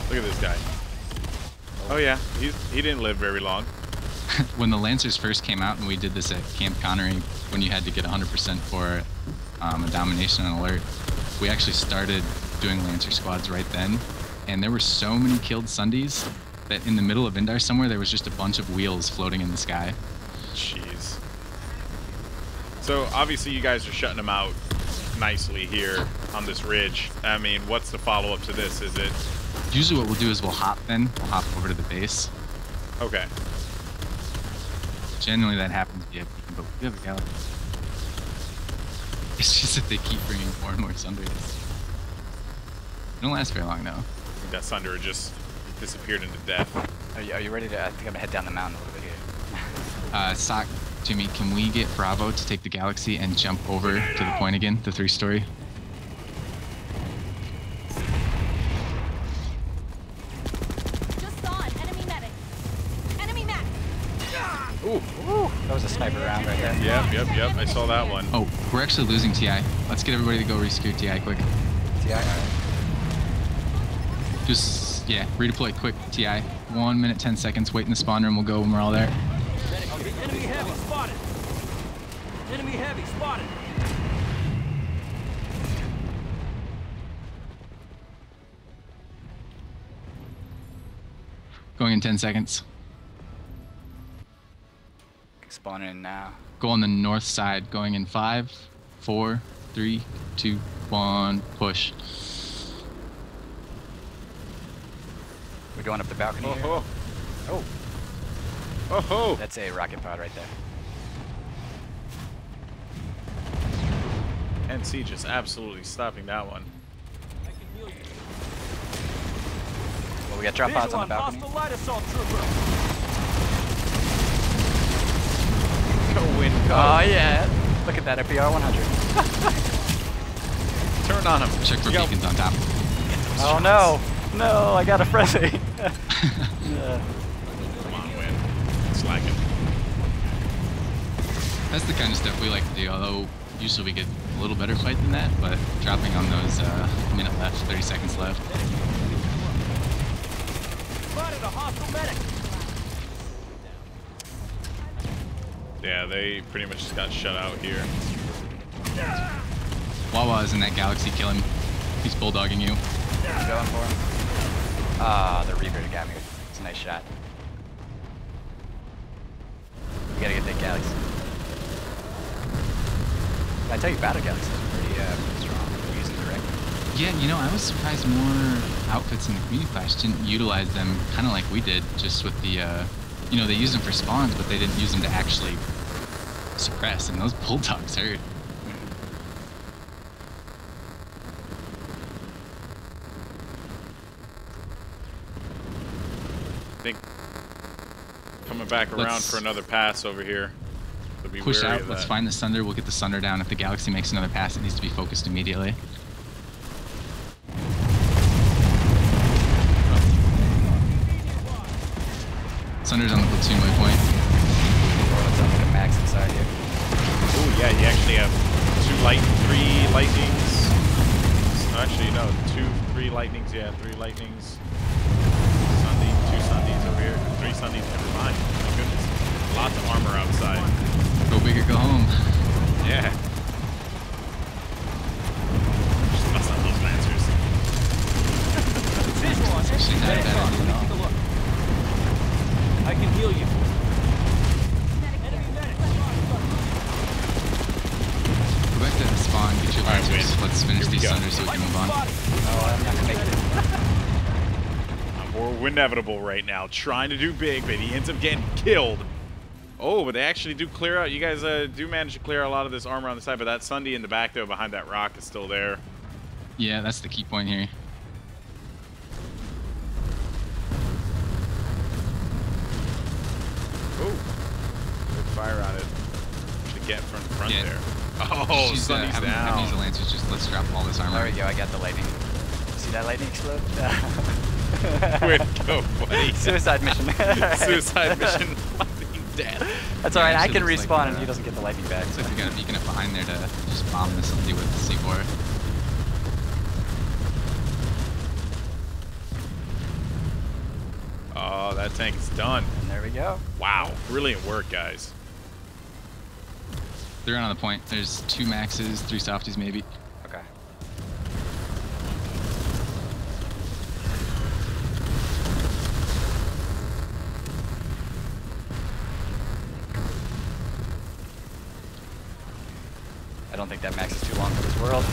Look at this guy. Oh yeah, he didn't live very long. When the Lancers first came out, and we did this at Camp Connery, when you had to get 100% for a domination and alert, we actually started doing Lancer squads right then, and there were so many killed Sundies that in the middle of Indar somewhere there was just a bunch of wheels floating in the sky. Jeez. So obviously you guys are shutting them out nicely here on this ridge. I mean, what's the follow-up to this? Is it? Usually what we'll do is we'll hop over to the base. Okay. Generally that happens via beacon, but we have a galaxy. It's just that they keep bringing more and more Sunders. It don't last very long though. I think that Sunderer just disappeared into death. Are you ready to? I think I'm gonna head down the mountain a little bit here. Sock, Jimmy, can we get Bravo to take the Galaxy and jump over to the point again, the 3-story? Just saw an enemy medic. Enemy medic. Ooh. That was a sniper round right there. Yep. I saw that one. Oh, we're actually losing TI. Let's get everybody to go resecure TI quick. TI. Just, yeah, redeploy quick, TI. 1 minute, 10 seconds, wait in the spawn room, we'll go when we're all there. Enemy heavy spotted. Enemy heavy spotted. Going in 10 seconds. Spawn in now. Go on the north side, going in 5, 4, 3, 2, 1, push. We're going up the balcony here. Oh. Oh. Oh. That's a rocket pod right there. NC just absolutely stopping that one. Well, we got drop pods on the balcony. Go win. Go. Oh yeah. Look at that FPR 100. Turn on him. Check for beacons on top. Oh no. No, I got a frenzy. Come on, win. Slacking. That's the kind of stuff we like to do, although usually we get a little better fight than that, but dropping on those minute left, 30 seconds left. Spotted a hostile medic. Yeah, they pretty much just got shut out here. Wawa is in that Galaxy, kill him. He's bulldogging you. I'm going for him. Ah, the Reaver got me. It's a nice shot. We gotta get that Galaxy. I tell you, Battle Galaxy is pretty strong. We're using it correctly. Yeah, you know, I was surprised more outfits in the community clash didn't utilize them kind of like we did, just with the, you know, they use them for spawns, but they didn't use them to actually suppress, and those bulldogs hurt. I think coming back around for another pass over here. So be push wary out, of let's that. find the Sunder, we'll get the Sunder down. If the Galaxy makes another pass, it needs to be focused immediately. Sunder's on the platoon waypoint. max inside here. Oh yeah, you actually have 3 lightnings. Actually, no, 3 lightnings. Yeah, 3 lightnings. 2 Sundays over here. 3 Sundays. Never mind. My goodness, lots of armor outside. Go big or go home. Yeah. Just bust out those lancers. Visual on Actually, not a bad idea at all. Take a look. I can heal you. Enemy medic. Go back to the spawn, get your Alright, lancers. wait. Let's finish Here we these go. Sunders so we can move on. Oh, I'm not gonna make it. We're inevitable right now, trying to do big, but he ends up getting killed. Oh, but they actually do clear out. You guys do manage to clear out a lot of this armor on the side, but that Sunday in the back, though, behind that rock is still there. Yeah, that's the key point here. Oh, good fire on it. To get from the front Yeah. there. Oh, She's Sunny's having down. these lancers. Just let's drop all this armor. There we go. I got the lightning. See that lightning explode? Way to go, buddy. Suicide mission. Suicide mission. Fucking dead. That's alright. I Actually can looks respawn like, and he doesn't get the lightning back. Looks like we got a beacon up behind there to just bomb this something with the C4. Oh, that tank is done. And there we go. Wow, brilliant work, guys. They're on the point. There's 2 maxes, 3 softies maybe. Okay. I don't think that max is too long for this world.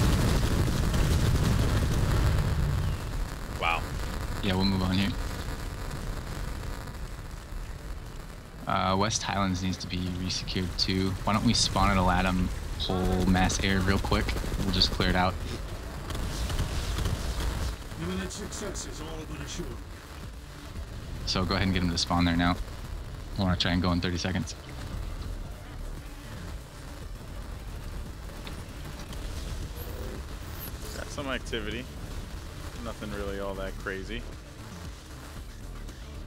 Wow. Yeah, we'll move on here. West Highlands needs to be resecured too. Why don't we spawn at a Latham, whole mass air real quick? We'll just clear it out. Imminent success is all but assured. So go ahead and get him to spawn there now. I want to try and go in 30 seconds. Got some activity. Nothing really all that crazy.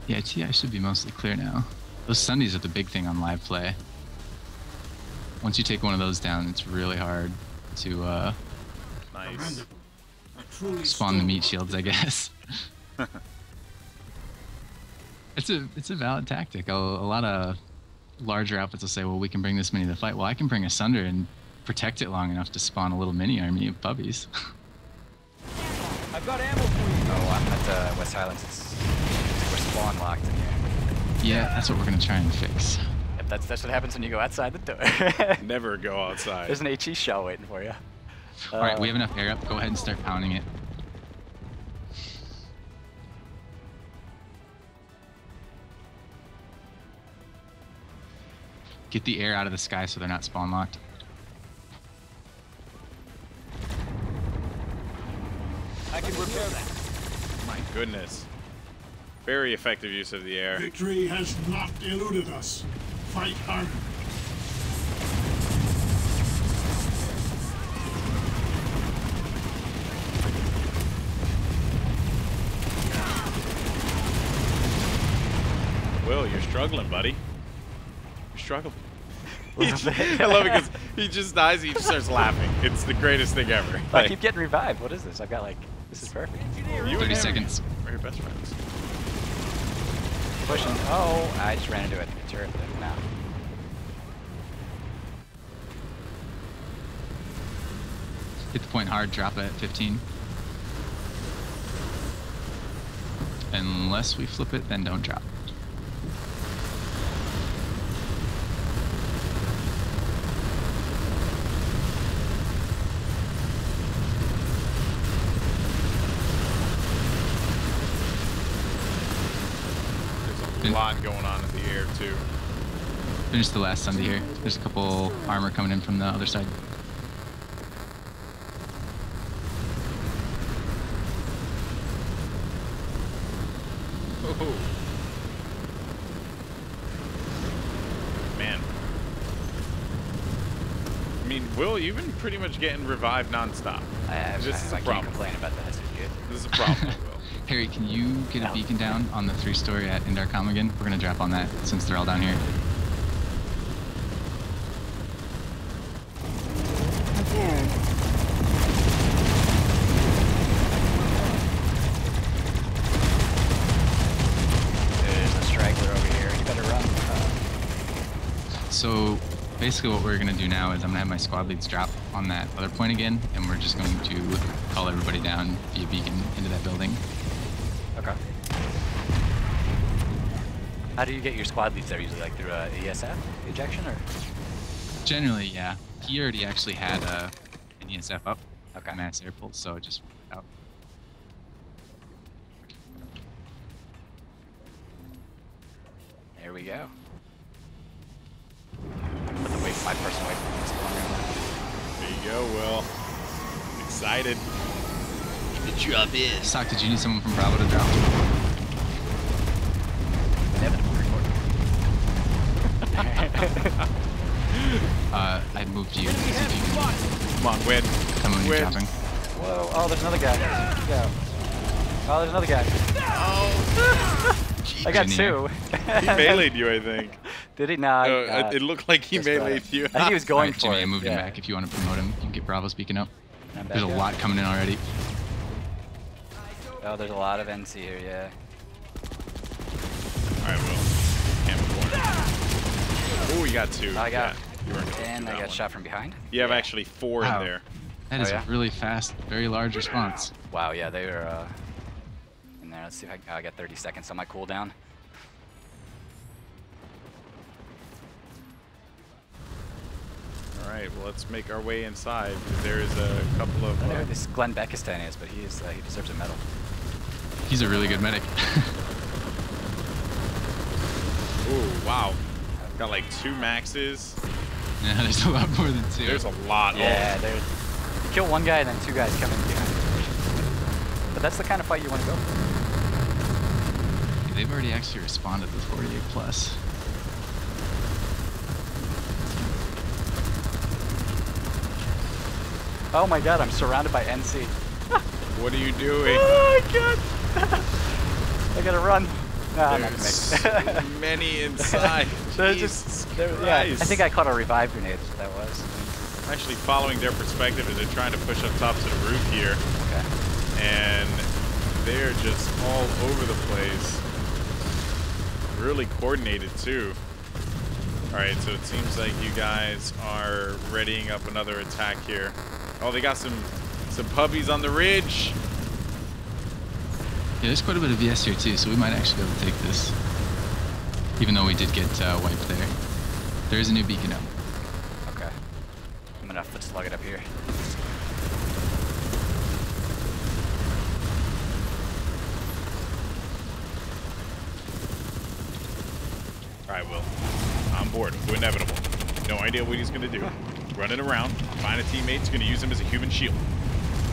Yeah, TI should be mostly clear now. Those Sundays are the big thing on live play. Once you take one of those down, it's really hard to Nice. spawn the meat shields, I guess. It's a valid tactic. A lot of larger outfits will say, well, we can bring this many to the fight. Well, I can bring a Sunder and protect it long enough to spawn a little mini army of puppies. I've got ammo for you. Oh, I'm at West Highlands. We're spawn locked in here. Yeah, that's what we're gonna try and fix. Yep, that's what happens when you go outside the door. Never go outside. There's an HE shell waiting for you. All right, we have enough air up. Go ahead and start pounding it. Get the air out of the sky so they're not spawn locked. I can repair that. My goodness. Very effective use of the air. Victory has not eluded us. Fight harder. Will, you're struggling, buddy. You're struggling. I love it because he just dies, he just starts laughing. It's the greatest thing ever. I keep getting revived. What is this? I've got like, this is perfect. you and 30 him seconds. are your best friends. Pushing. Oh, I just ran into it. Turret now. Hit the point hard, drop it at 15. Unless we flip it, then don't drop. There's a lot going on in the air, too. Finish the last Sunday here. There's a couple armor coming in from the other side. Oh. Man. I mean, Will, you've been pretty much getting revived nonstop. This is a I can't problem. complain about that. This is good. This is a problem, Will. Harry, can you get a beacon down on the 3-story at Indarcom again? We're gonna drop on that since they're all down here. basically what we're going to do now is I'm going to have my squad leads drop on that other point again, and we're just going to call everybody down via beacon into that building. Okay. How do you get your squad leads there? Usually like through a ESF ejection, or? Generally, yeah. He already actually had an ESF up. Okay. Mass air pulse, so it just out. There we go. Put the my person away from this one. There you go, Will. Excited. The drop is. Sock, did you need someone from Bravo to drop? Inevitable report. I moved you. See if you can Come on, win. come when you're dropping. Whoa! Oh, there's another guy. Yeah. Oh, there's another guy. Oh. I got two. He meleeed you, I think. Did he? Nah. It looked like he meleeed you. I think he was going Jimmy, for it. I moved him back. If you want to promote him, you can get Bravo speaking up. There's a up. lot coming in already. Oh, there's a lot of NC here, yeah. Alright, Will. Camp corner. Oh, you got two. I got, you weren't gonna and do I that got one. shot from behind. You have actually 4 Wow. in there. That is yeah? a really fast, very large response. Wow, yeah, they were in there. Let's see if I got 30 seconds on my cooldown. Alright, well, let's make our way inside. There's a couple of... I don't know who this Glenn Bekistan is, but he deserves a medal. He's a really good medic. Oh, wow. Got like 2 maxes. Yeah, there's a lot more than 2. There's a lot. Yeah, there's... You kill one guy and then 2 guys come in behind. But that's the kind of fight you want to go for. Yeah, they've already actually responded with 48 plus. Oh my god, I'm surrounded by NC. What are you doing? Oh my god! I gotta run. Nah, I'm not gonna There's make it. so many inside. Jesus Yeah, I Christ. think I caught a revive grenade, is what that was. I'm actually following their perspective as they're trying to push up top to the roof here. Okay. And they're just all over the place. Really coordinated too. Alright, so it seems like you guys are readying up another attack here. Oh, they got some puppies on the ridge. Yeah, there's quite a bit of VS here too, so we might actually be able to take this. Even though we did get wiped there. There is a new beacon up. Okay. I'm gonna foot slug it up here. Alright, Will. On board. Inevitable. No idea what he's going to do. Running around. Find a teammate. He's going to use him as a human shield.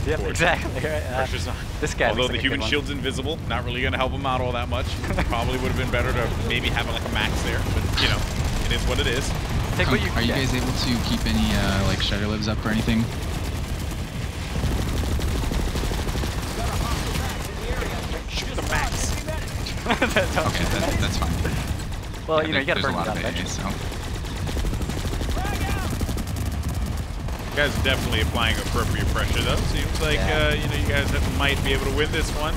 Yep, Forward. exactly. Pressure's on. This guy Although looks the like a human good one. shield's invisible, not really going to help him out all that much. Probably would have been better to maybe have like a max there, but you know, it is what it is. Take what you Are you guys able to keep any like shutter libs up or anything? Shoot the max. Okay, that's fine. Well, Yeah, you know, you gotta there's burn a lot it of down AA, so. You guys are definitely applying appropriate pressure, though. Seems like you know, you guys might be able to win this one.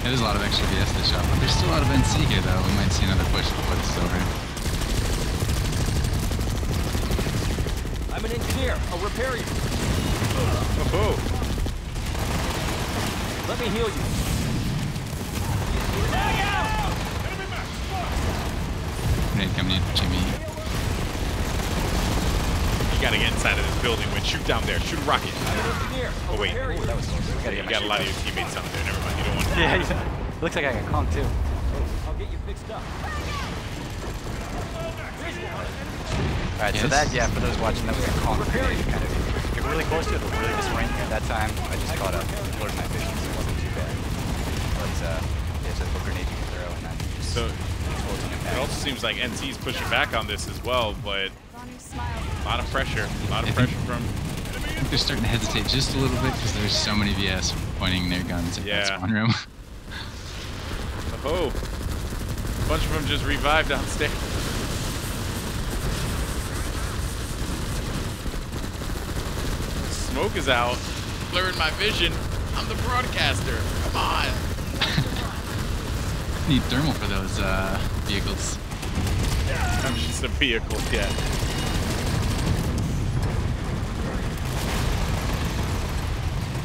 Yeah, there's a lot of extra VS to shot, but there's still a lot of NC here, though. We might see another push before this is over. I'm an engineer. I'll repair you. Oh, Let me heal you. Grenade coming in, Jimmy. you gotta get inside of this building. When shoot down there, shoot a rocket. Oh wait, Ooh, that was close. you got a lot of your teammates out there. Never mind, you don't want to. Yeah, looks like I got conked too. I'll get you fixed up. Alright, so that, yeah, for those watching, that was a conk grenade. Kind of get really close to it, but really disorienting at that time. I just caught up towards my vision, so it wasn't too bad. But yeah, it's a grenade you can throw, and then just So close an it impact. also seems like NC's pushing back on this as well, but a lot of pressure. A lot of I pressure from. think they're starting to hesitate just a little bit because there's so many VS pointing their guns at that spawn room. Oh, a bunch of them just revived downstairs. Smoke is out, blurring my vision. I'm the broadcaster. Come on. Need thermal for those vehicles. I'm just a vehicle, yeah.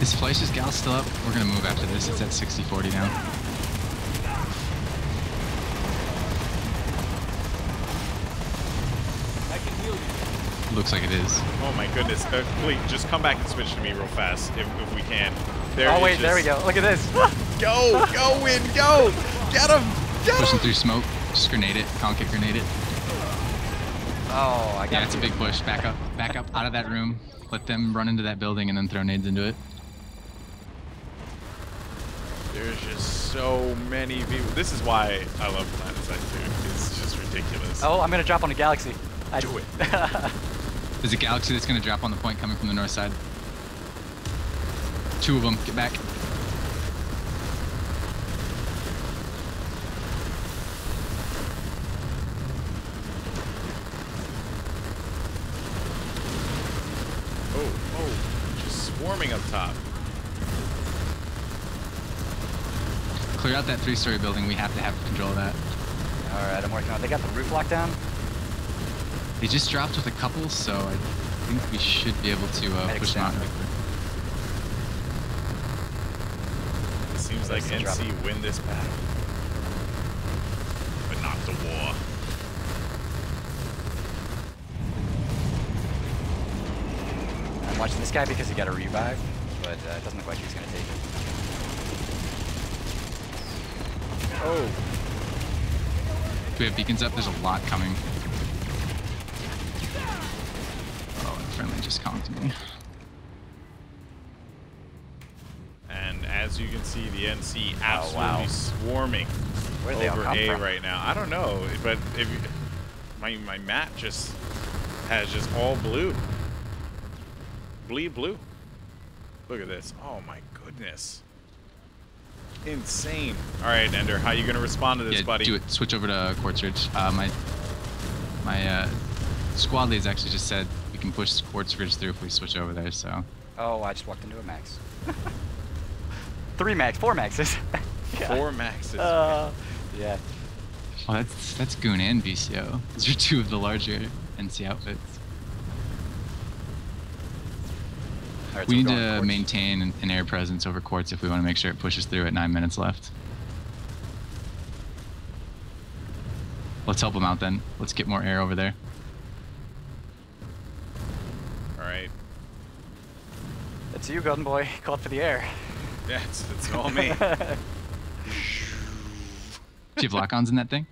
Is Fleisch's gal still up? We're gonna move after this. It's at 60-40 now. I can heal you. Looks like it is. Oh my goodness. Please, just come back and switch to me real fast if we can. There oh wait, there we go. Look at this. Go! Go, Win! Go! Get him! Get Pushing him! through smoke. Just grenade it. Conkick grenade it. Oh, I got Yeah, it's a big push. Back up out of that room. Let them run into that building and then throw nades into it. There's just so many people. This is why I love PlanetSide 2. It's just ridiculous. Oh, I'm gonna drop on a galaxy. Do it. There's a galaxy that's gonna drop on the point coming from the north side. 2 of them. Get back. Oh, just swarming up top. Clear out that 3-story building. We have to have control of that. All right, I'm working on it. They got the roof locked down. They just dropped with a couple, so I think we should be able to push them out. It seems like NC win this battle, but not the war. I'm watching this guy because he got a revive, but it doesn't look like he's gonna take it. Oh. Do we have beacons up? There's a lot coming. Oh, and friendly just conked me. And as you can see, the NC absolutely swarming over A right now. I don't know, but if you, my map just has just all blue. Bleed blue. Look at this. Oh my goodness. Insane. All right, Ender, how you gonna respond to this, buddy? Do it. Switch over to Quartz Ridge. My squad leads actually just said we can push Quartz Ridge through if we switch over there. So. Oh, I just walked into a max. 3 max, 4 maxes. 4 maxes. Yeah. Oh, that's Goon and BCO. Those are 2 of the larger NC outfits. Right, we need to maintain an air presence over Quartz if we want to make sure it pushes through at 9 minutes left. Let's help them out then. Let's get more air over there. All right. It's you, Golden Boy. Called for the air. Yeah, it's all me. Do you have lock-ons in that thing?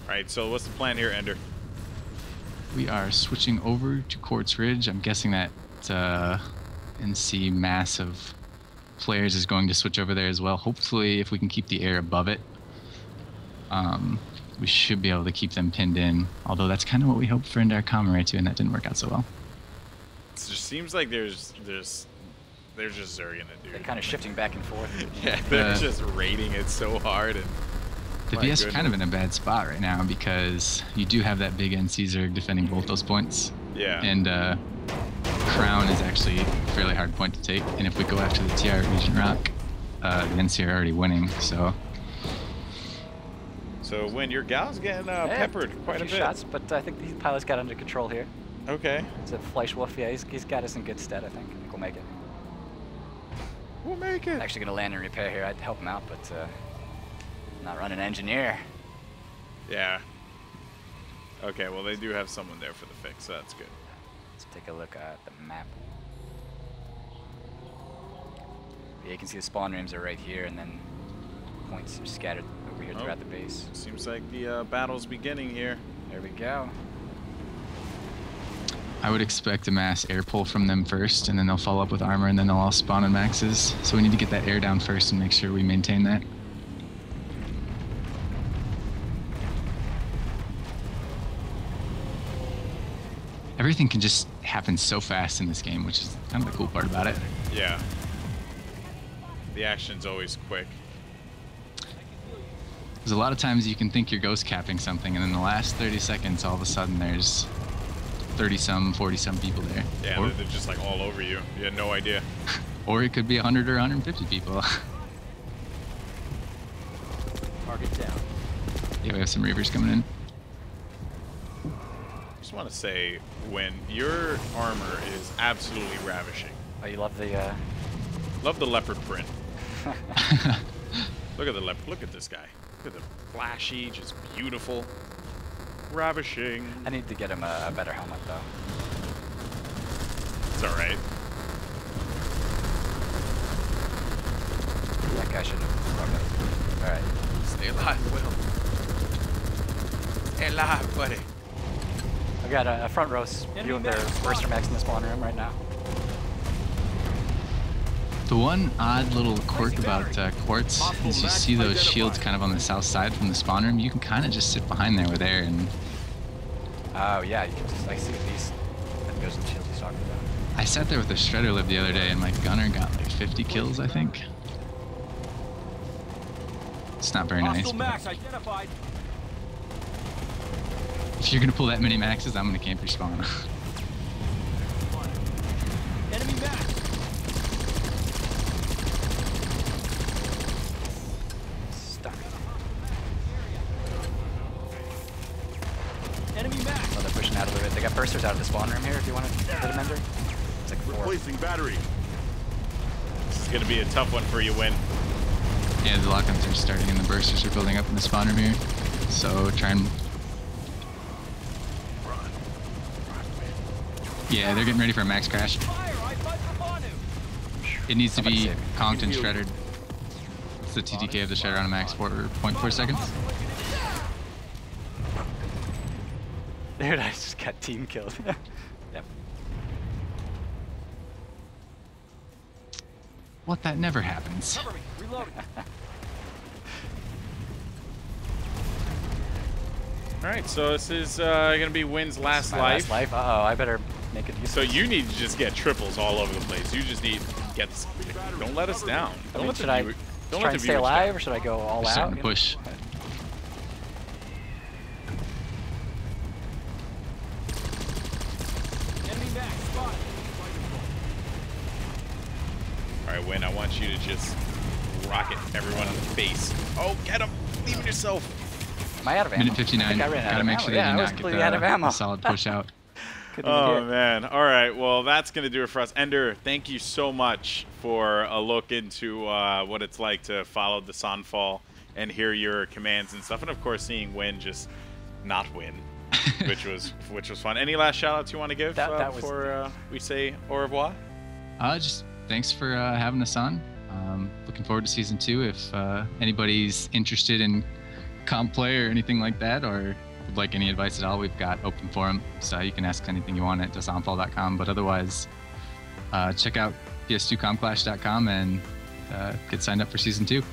Alright, so what's the plan here, Ender? We are switching over to Quartz Ridge. I'm guessing that NC mass of players is going to switch over there as well. Hopefully, if we can keep the air above it, we should be able to keep them pinned in. Although that's kind of what we hoped for in our comm too, and that didn't work out so well. It just seems like they're just zerging it, dude. They're kind of shifting back and forth. Yeah, they're just raiding it so hard. And the VS are kind of in a bad spot right now because you do have that big NC Zerg defending both those points. Yeah. And Crown is actually a fairly hard point to take. And if we go after the TR at Regent Rock, the NC are already winning, so. So when your gal's getting peppered quite a bit. Shots, but I think the pilot's got under control here. Okay. It's a Fleischwolf. Yeah, he's got us in good stead, I think. I think we'll make it. We'll make it. Actually gonna land and repair here. I'd help him out, but not run an engineer. Yeah. Okay, well they do have someone there for the fix, so that's good. Let's take a look at the map. Yeah, you can see the spawn rooms are right here, and then points are scattered over here throughout the base. Seems like the battle's beginning here. There we go. I would expect a mass air pull from them first, and then they'll follow up with armor, and then they'll all spawn in maxes. So we need to get that air down first and make sure we maintain that. Everything can just happen so fast in this game, which is kind of the cool part about it. Yeah. The action's always quick. There's a lot of times you can think you're ghost capping something, and in the last 30 seconds, all of a sudden there's 30-some, 40-some people there. Yeah, or, they're just like all over you. You had no idea. Or it could be 100 or 150 people. Yeah, we have some Reavers coming in. I just want to say, when your armor is absolutely ravishing. Oh, you love the... Love the leopard print. Look at the leopard. Look at this guy. Look at the flashy, just beautiful. Ravishing. I need to get him a better helmet, though. It's alright. That guy should have... Alright. Stay alive, Will. Stay alive, buddy. I've got a front row view of their burster max in the spawn room right now. The one odd little quirk about Quartz is you see those shields kind of on the south side from the spawn room. You can kind of just sit behind there with air and... Oh, yeah, you can just, I see these. That goes in the shields he's talking about. I sat there with a shredder lib the other day and my gunner got like 50 kills, I think. It's not very nice. Max identified. If you're gonna pull that many maxes, I'm gonna camp your spawn. Enemy max. Stuck. Enemy max. Oh, they're pushing out a little bit. They got bursters out of the spawn room here if you want to hit a mender. It's like 4. Replacing battery. This is going to be a tough one for you, Win. Yeah, the lock-ons are starting and the bursters are building up in the spawn room here. So try and... Yeah, they're getting ready for a max crash. It needs to be conked and shredded. It's the TTK of the shredder on a max for 0.4 seconds. Dude, I just got team killed. Yep. What? That never happens. Alright, so this is going to be Win's last life. Last life? Uh-oh, I better make it useful. So you need to just get triples all over the place. You just need to get... Don't let us down. Don't let should I try and stay alive, or should I go all out? Starting to push. Alright, Win, I want you to just rocket everyone in the face. Oh, get him! Leave him yourself! Am I out of ammo? Minute 59. Gotta make sure that you not get the solid push out. Oh, man. All right. Well, that's going to do it for us. Ender, thank you so much for a look into what it's like to follow the Sunfall and hear your commands and stuff. And, of course, seeing Win just not win, which was fun. Any last shout-outs you want to give before we say au revoir? Just thanks for having us on. Looking forward to Season 2. If anybody's interested in comp play or anything like that, or would like any advice at all, we've got open forum, so you can ask anything you want at dasonfall.com. But otherwise, check out ps2compclash.com and get signed up for Season 2.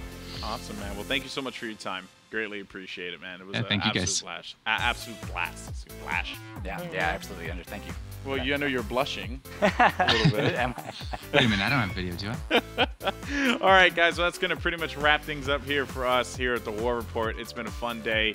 Awesome, man. Well, thank you so much for your time. Greatly appreciate it, man. It was an thank you, absolute guys. Absolute blast. Flash. Yeah, absolutely, Ender. Thank you. Well, you know you're blushing a little bit. Am I? Wait a minute, I don't have video, do I? All right, guys, well, that's going to pretty much wrap things up here for us here at the War Report. It's been a fun day.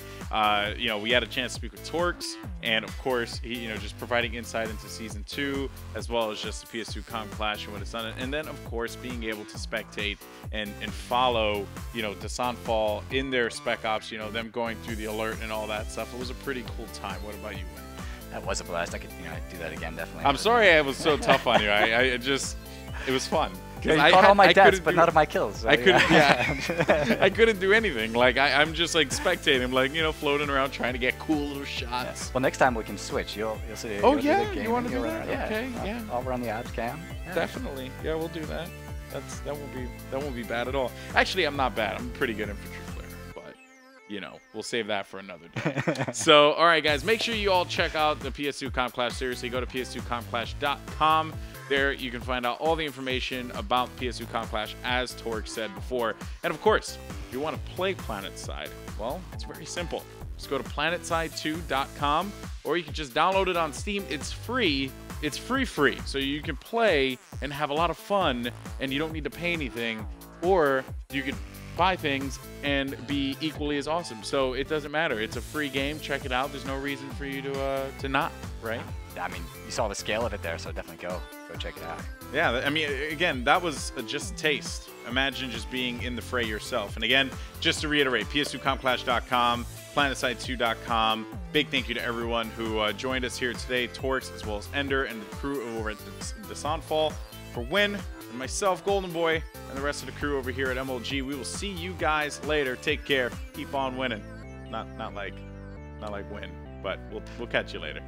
You know, we had a chance to speak with Torx, and of course, he, just providing insight into Season 2, as well as just the PS2 Comp Clash and what it's done. And then, of course, being able to spectate and follow, the Sunfall in their Spec Ops, them going through the alert and all that stuff. It was a pretty cool time. What about you, Win? That was a blast. I could, do that again, definitely. I'm sorry I was so tough on you. It was fun. Yeah, you caught all my deaths, but none of my kills. So I couldn't. Yeah, I couldn't do anything. Like I'm just like spectating, like floating around trying to get cool little shots. Yeah. Well, next time we can switch. You'll see. Oh yeah, you want to do that? Yeah. Okay, yeah. I'll run the odds cam. Yeah. Definitely. Yeah, we'll do that. That won't be bad at all. Actually, I'm not bad. I'm a pretty good infantry player, but we'll save that for another day. So, all right, guys, make sure you all check out the PS2 Comp Clash. Seriously, go to ps2compclash.com. There you can find out all the information about PS2 Comp Clash, as Torx said before. And of course, if you want to play PlanetSide, well, it's very simple. Just go to planetside2.com, or you can just download it on Steam. It's free. It's free. So you can play and have a lot of fun, and you don't need to pay anything. Or you could buy things and be equally as awesome. So it doesn't matter. It's a free game. Check it out. There's no reason for you to not, right? I mean, you saw the scale of it there, so definitely go check it out. Yeah, I mean, again, that was just a taste. Imagine just being in the fray yourself. And again, just to reiterate, ps2compclash.com, planetside2.com. Big thank you to everyone who joined us here today, Torx, as well as Ender, and the crew over at the Sunfall for Win, and myself, Golden Boy, and the rest of the crew over here at MLG. We will see you guys later. Take care. Keep on winning. Not like win, but we'll catch you later.